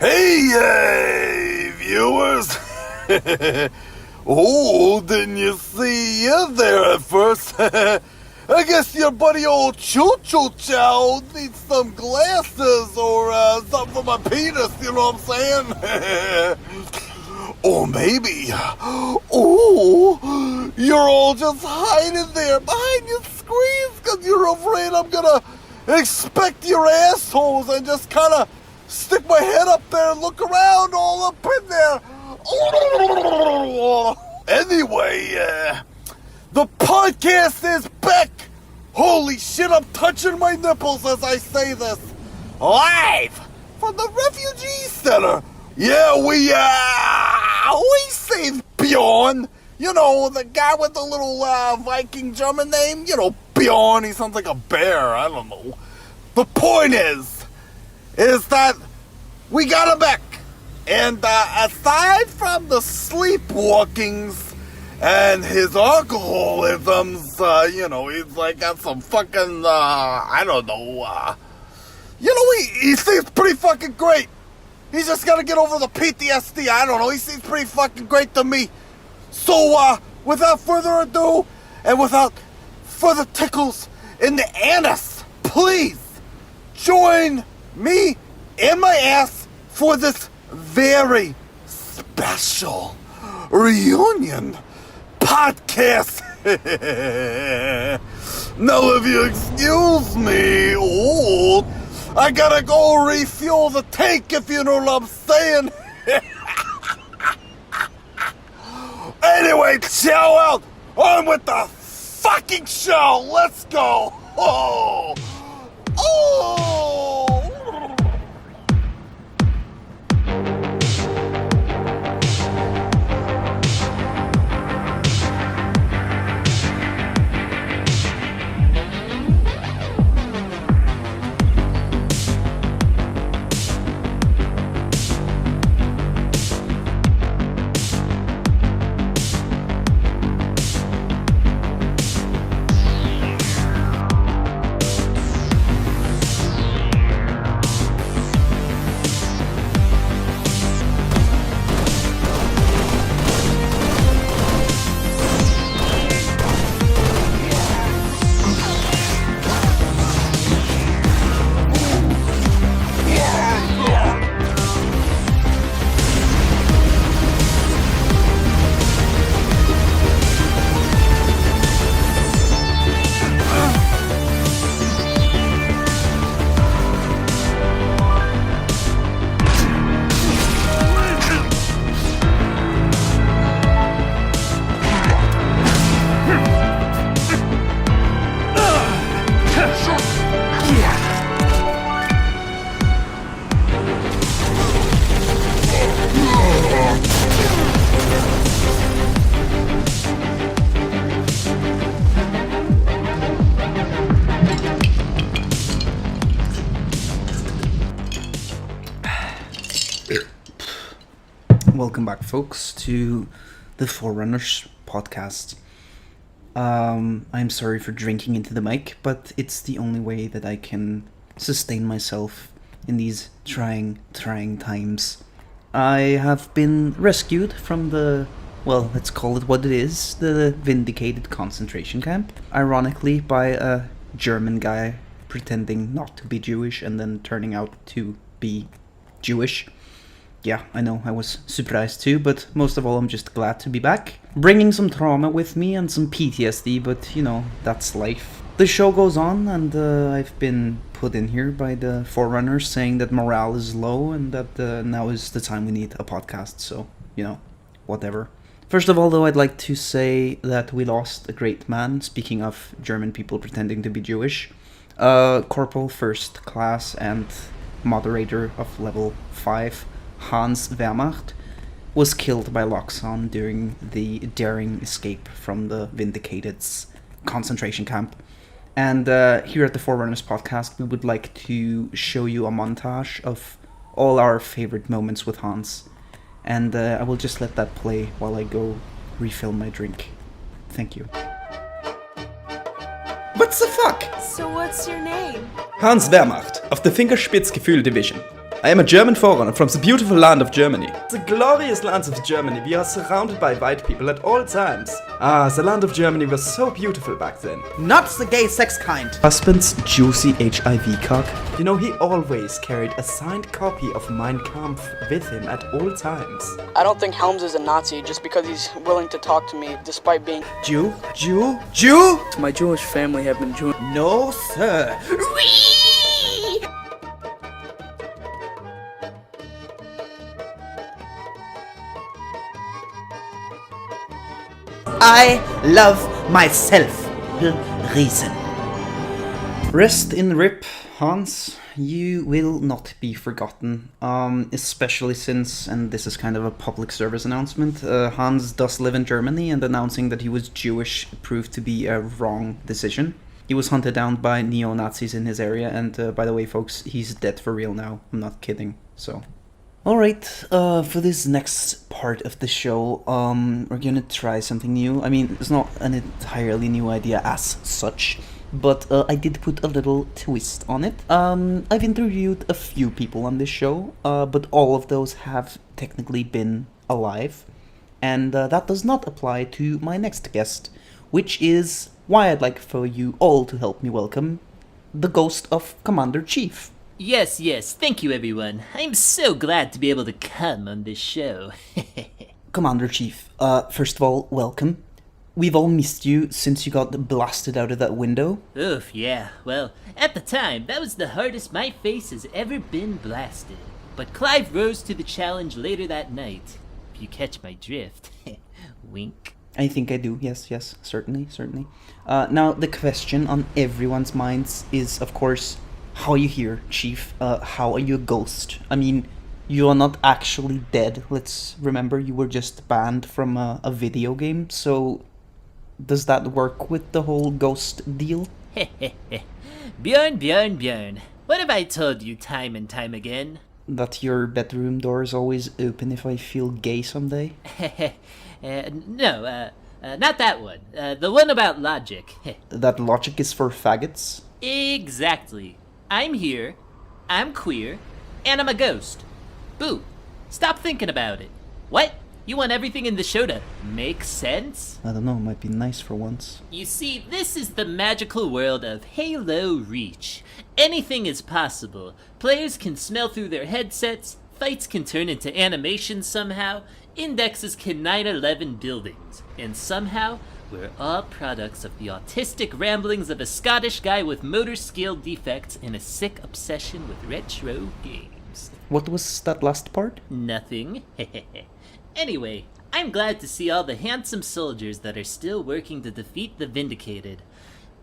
Hey, viewers! Oh, didn't you see you there at first? I guess your buddy old Choo-Choo-Chow needs some glasses or something for my penis, you know what I'm saying? Or maybe, oh, you're all just hiding there behind your screens because you're afraid I'm gonna expect your assholes and just kind of stick my head up there and look around all up in there. Anyway, the podcast is back. Holy shit, I'm touching my nipples as I say this. Live from the refugee center. Yeah, we saved Bjorn. You know, the guy with the little Viking German name. You know, Bjorn, he sounds like a bear. I don't know. The point is that we got him back. And aside from the sleepwalkings and his alcoholisms, you know, he's like got some fucking, I don't know, you know, he seems pretty fucking great. He's just gotta get over the PTSD, I don't know, he seems pretty fucking great to me. So, without further ado, and without further tickles in the anus, please join me and my ass for this very special reunion podcast. Now, if you excuse me, I gotta go refuel the tank, if you know what I'm saying. Anyway, chow out. On with the fucking show. Let's go. Oh. Welcome back, folks, to the Forerunners podcast. I'm sorry for drinking into the mic, but it's the only way that I can sustain myself in these trying times. I have been rescued from the, well, let's call it what it is, the Vindicated concentration camp. Ironically, by a German guy pretending not to be Jewish and then turning out to be Jewish. Yeah, I know, I was surprised too, but most of all I'm just glad to be back. Bringing some trauma with me and some PTSD, but you know, that's life. The show goes on, and I've been put in here by the Forerunners saying that morale is low and that now is the time we need a podcast, so, you know, whatever. First of all, though, I'd like to say that we lost a great man, speaking of German people pretending to be Jewish. Corporal First Class and moderator of level 5, Hans Wehrmacht, was killed by Loxon during the daring escape from the Vindicated's concentration camp. And here at the Forerunners podcast, we would like to show you a montage of all our favorite moments with Hans. And I will just let that play while I go refill my drink. Thank you. What the fuck? So what's your name? Hans Wehrmacht of the Fingerspitzgefühl Division. I am a German forerunner from the beautiful land of Germany. The glorious lands of Germany, we are surrounded by white people at all times. Ah, the land of Germany was so beautiful back then. Not the gay sex kind. Husband's juicy HIV cock. You know, he always carried a signed copy of Mein Kampf with him at all times. I don't think Helms is a Nazi just because he's willing to talk to me despite being Jew? My Jewish family have been Jewish. No, sir. I love myself. Reason. Rest in rip, Hans. You will not be forgotten, especially since, and this is kind of a public service announcement, Hans does live in Germany, and announcing that he was Jewish proved to be a wrong decision. He was hunted down by neo-Nazis in his area, and by the way, folks, he's dead for real now. I'm not kidding, so... Alright, for this next part of the show, we're gonna try something new. I mean, it's not an entirely new idea as such, but I did put a little twist on it. I've interviewed a few people on this show, but all of those have technically been alive. And that does not apply to my next guest, which is why I'd like for you all to help me welcome the ghost of Commander-Chief. Yes, thank you everyone. I'm so glad to be able to come on this show. Commander-Chief, first of all, welcome. We've all missed you since you got blasted out of that window. Oof, yeah. Well, at the time, that was the hardest my face has ever been blasted. But Clive rose to the challenge later that night. If you catch my drift. Wink. I think I do, yes, certainly. Now, the question on everyone's minds is, of course, how are you here, Chief? How are you a ghost? I mean, you are not actually dead. Let's remember you were just banned from a video game, so does that work with the whole ghost deal? Bjorn. What have I told you time and time again? That your bedroom door is always open if I feel gay someday? No, not that one. The one about logic. That logic is for faggots? Exactly. I'm here, I'm queer, and I'm a ghost. Boo! Stop thinking about it. What? You want everything in the show to make sense? I don't know, it might be nice for once. You see, this is the magical world of Halo Reach. Anything is possible. Players can smell through their headsets, fights can turn into animations somehow, indexes can 9/11 buildings, and somehow, we're all products of the autistic ramblings of a Scottish guy with motor skill defects and a sick obsession with retro games. What was that last part? Nothing. Anyway, I'm glad to see all the handsome soldiers that are still working to defeat the Vindicated.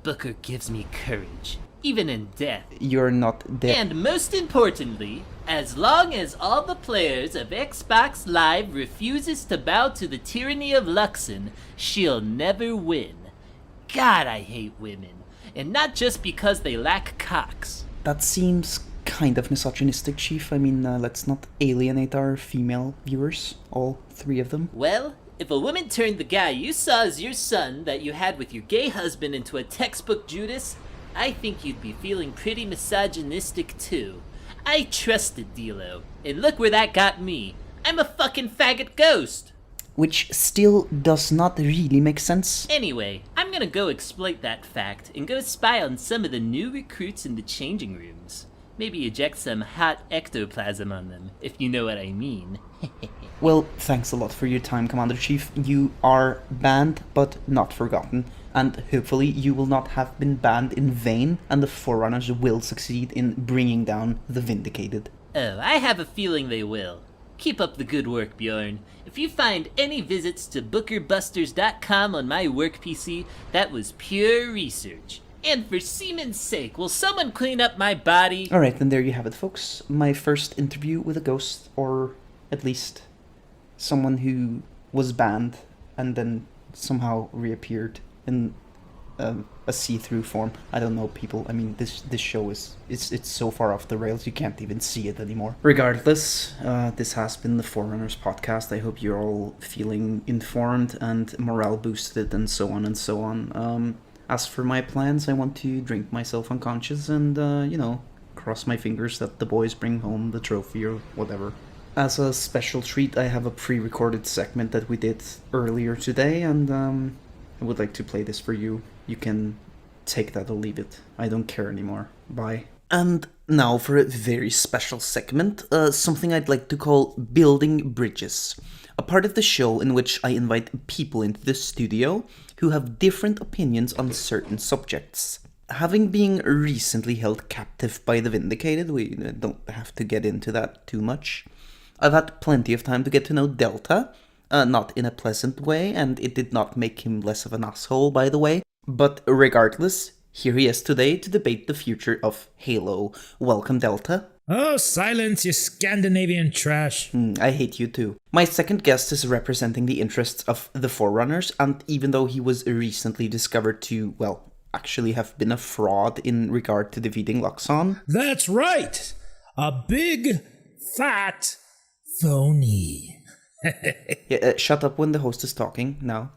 Booker gives me courage, even in death. You're not dead. And most importantly, as long as all the players of Xbox Live refuses to bow to the tyranny of Luxon, she'll never win. God, I hate women. And not just because they lack cocks. That seems kind of misogynistic, Chief. I mean, let's not alienate our female viewers, all three of them. Well, if a woman turned the guy you saw as your son that you had with your gay husband into a textbook Judas, I think you'd be feeling pretty misogynistic too. I trusted Dilo, and look where that got me. I'm a fucking faggot ghost! Which still does not really make sense. Anyway, I'm gonna go exploit that fact and go spy on some of the new recruits in the changing rooms. Maybe eject some hot ectoplasm on them, if you know what I mean. Well, thanks a lot for your time, Commander-Chief. You are banned, but not forgotten. And hopefully you will not have been banned in vain, and the Forerunners will succeed in bringing down the Vindicated. Oh, I have a feeling they will. Keep up the good work, Bjorn. If you find any visits to bookerbusters.com on my work PC, that was pure research. And for Seaman's sake, will someone clean up my body? Alright, then there you have it, folks. My first interview with a ghost, or at least someone who was banned and then somehow reappeared in a see-through form. I don't know, people. I mean, this show is it's so far off the rails you can't even see it anymore. Regardless, this has been the Forerunners podcast. I hope you're all feeling informed and morale boosted and so on and so on. As for my plans, I want to drink myself unconscious and cross my fingers that the boys bring home the trophy or whatever. As a special treat, I have a pre-recorded segment that we did earlier today, and I would like to play this for you. You can take that or leave it. I don't care anymore. Bye. And now for a very special segment, something I'd like to call Building Bridges. A part of the show in which I invite people into the studio who have different opinions on certain subjects. Having been recently held captive by the Vindicated, we don't have to get into that too much. I've had plenty of time to get to know Delta, not in a pleasant way, and it did not make him less of an asshole, by the way. But regardless, here he is today to debate the future of Halo. Welcome, Delta. Oh, silence, you Scandinavian trash. I hate you too. My second guest is representing the interests of the Forerunners, and even though he was recently discovered to, well, actually have been a fraud in regard to defeating Luxon. That's right! A big, fat phony. Yeah, shut up when the host is talking now.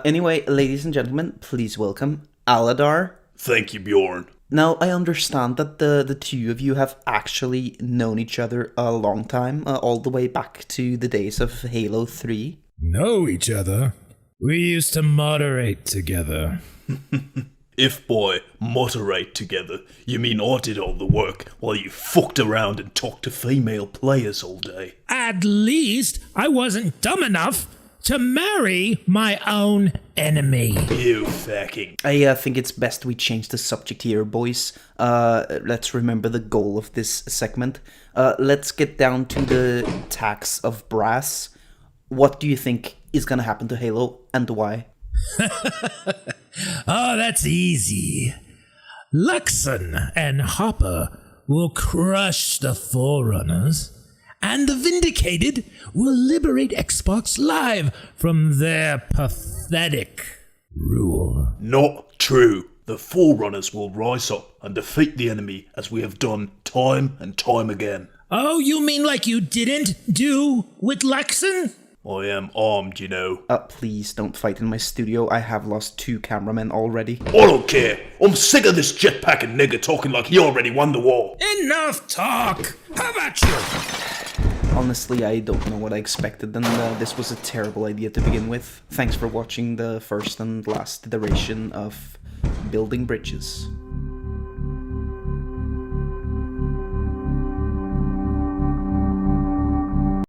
Anyway, ladies and gentlemen, please welcome Aladar. Thank you, Bjorn. Now, I understand that the two of you have actually known each other a long time, all the way back to the days of Halo 3. Know each other? We used to moderate together. If, boy, moderate together, you mean I did all the work while you fucked around and talked to female players all day. At least I wasn't dumb enough to marry my own enemy. You fucking... I think it's best we change the subject here, boys. Let's remember the goal of this segment. Let's get down to the tax of brass. What do you think is gonna happen to Halo, and why? Oh, that's easy. Luxon and Hopper will crush the Forerunners, and the Vindicated will liberate Xbox Live from their pathetic rule. Not true. The Forerunners will rise up and defeat the enemy as we have done time and time again. Oh, you mean like you didn't do with Luxon? I am armed, you know. Please don't fight in my studio. I have lost 2 cameramen already. I don't care. I'm sick of this jetpacking nigger talking like he already won the war. Enough talk! How about you? Honestly, I don't know what I expected, and this was a terrible idea to begin with. Thanks for watching the first and last iteration of Building Bridges.